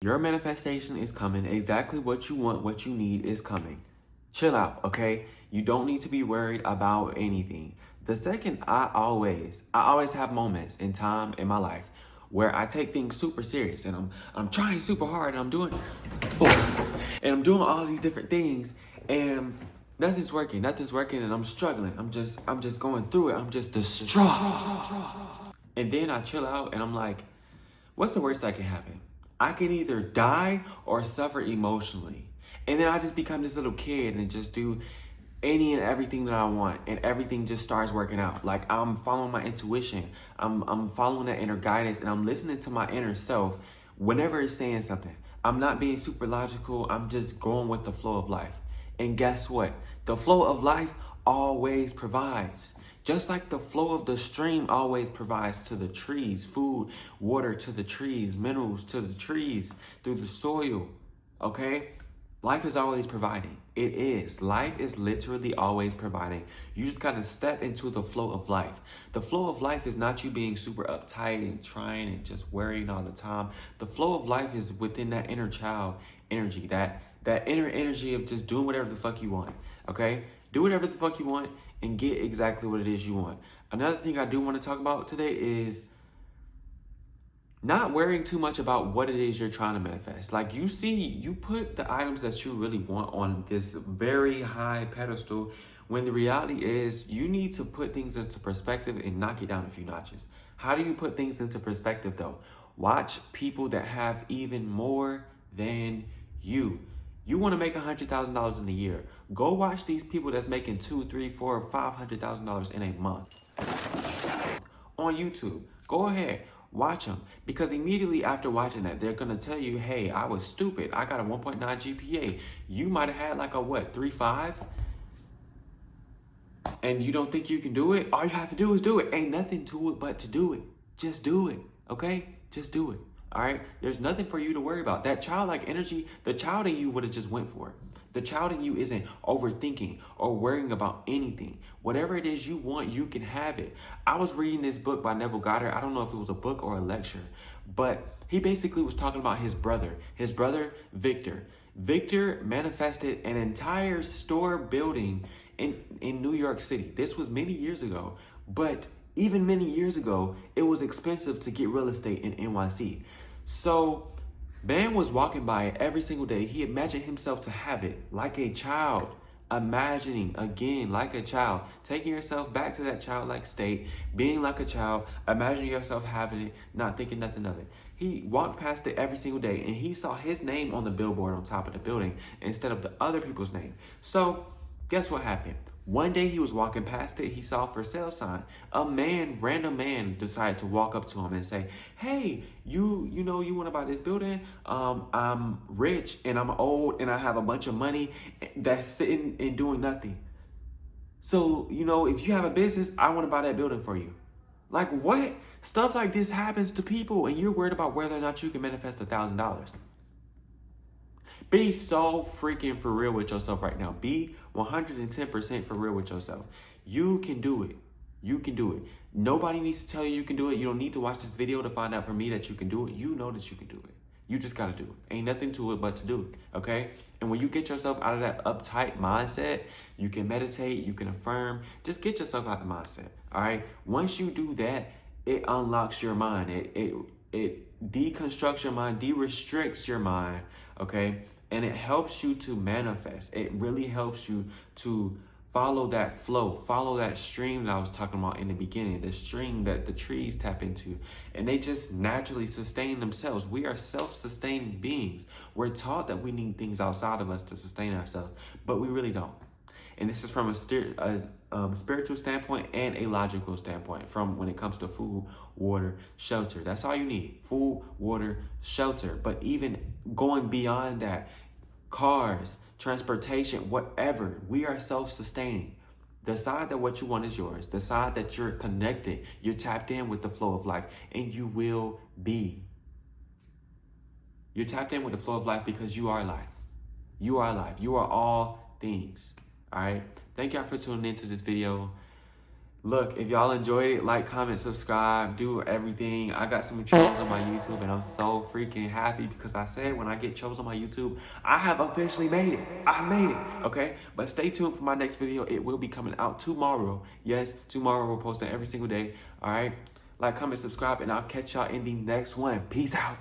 Your manifestation is coming. Exactly what you want, what you need is coming. Chill out, okay? You don't need to be worried about anything. The second, I always have moments in time in my life where I take things super serious and I'm trying super hard and I'm doing all these different things and nothing's working and I'm struggling. I'm just going through it. I'm just distraught. And then I chill out and I'm like, what's the worst that can happen? I can either die or suffer emotionally. And then I just become this little kid and just do any and everything that I want, and everything just starts working out. Like I'm following my intuition, I'm following that inner guidance, and I'm listening to my inner self whenever it's saying something. I'm not being super logical, I'm just going with the flow of life. And guess what? The flow of life always provides. Just like the flow of the stream always provides to the trees, food, water to the trees, minerals to the trees, through the soil, okay? Life is always providing. It is. Life is literally always providing. You just got to step into the flow of life. The flow of life is not you being super uptight and trying and just worrying all the time. The flow of life is within that inner child energy, that inner energy of just doing whatever the fuck you want, okay? Do whatever the fuck you want and get exactly what it is you want. Another thing I do want to talk about today is not worrying too much about what it is you're trying to manifest. Like you put the items that you really want on this very high pedestal when the reality is you need to put things into perspective and knock it down a few notches. How do you put things into perspective though? Watch people that have even more than you. You want to make $100,000 in a year. Go watch these people that's making $2, 3, 4, $500,000 in a month on YouTube. Go ahead, watch them, because immediately after watching that, they're gonna tell you, "Hey, I was stupid. I got a 1.9 GPA. You might have had like a what, 3.5, and you don't think you can do it? All you have to do is do it. Ain't nothing to it but to do it. Just do it, okay? Just do it. All right. There's nothing for you to worry about. That childlike energy, the child in you would have just went for it. The child in you isn't overthinking or worrying about anything. Whatever it is you want, you can have it. I was reading this book by Neville Goddard. I don't know if it was a book or a lecture, but he basically was talking about his brother Victor. Victor manifested an entire store building in New York City. This was many years ago, but even many years ago, it was expensive to get real estate in NYC. So, man was walking by it every single day. He imagined himself to have it like a child. Imagining again like a child, taking yourself back to that childlike state, being like a child, imagining yourself having it, not thinking nothing of it. He walked past it every single day and he saw his name on the billboard on top of the building instead of the other people's name. So, guess what happened? One day he was walking past it, he saw a for sale sign. Random man decided to walk up to him and say, "Hey, you know you want to buy this building? I'm rich and I'm old and I have a bunch of money that's sitting and doing nothing. So, if you have a business, I want to buy that building for you." Like what? Stuff like this happens to people and you're worried about whether or not you can manifest $1,000. Be so freaking for real with yourself right now. Be 110% for real with yourself. You can do it. You can do it. Nobody needs to tell you can do it. You don't need to watch this video to find out from me that you can do it. You know that you can do it. You just got to do it. Ain't nothing to it but to do it, okay? And when you get yourself out of that uptight mindset, you can meditate, you can affirm. Just get yourself out of the mindset, all right? Once you do that, it unlocks your mind. It deconstructs your mind, de-restricts your mind, okay? And it helps you to manifest. It really helps you to follow that flow, follow that stream that I was talking about in the beginning, the stream that the trees tap into, and they just naturally sustain themselves. We are self-sustaining beings. We're taught that we need things outside of us to sustain ourselves, but we really don't. And this is from a spiritual standpoint and a logical standpoint, from when it comes to food, water, shelter. That's all you need: food, water, shelter. But even going beyond that, cars, transportation, whatever, we are self-sustaining. Decide that what you want is yours. Decide that you're connected, you're tapped in with the flow of life, and you will be. You're tapped in with the flow of life because you are life. You are life. You are all things. All right. Thank y'all for tuning into this video. Look, if y'all enjoyed it, like, comment, subscribe, do everything. I got some trolls on my YouTube, and I'm so freaking happy because I said when I get trolls on my YouTube, I have officially made it. I made it, okay? But stay tuned for my next video. It will be coming out tomorrow. Yes, tomorrow we're posting every single day, all right? Like, comment, subscribe, and I'll catch y'all in the next one. Peace out.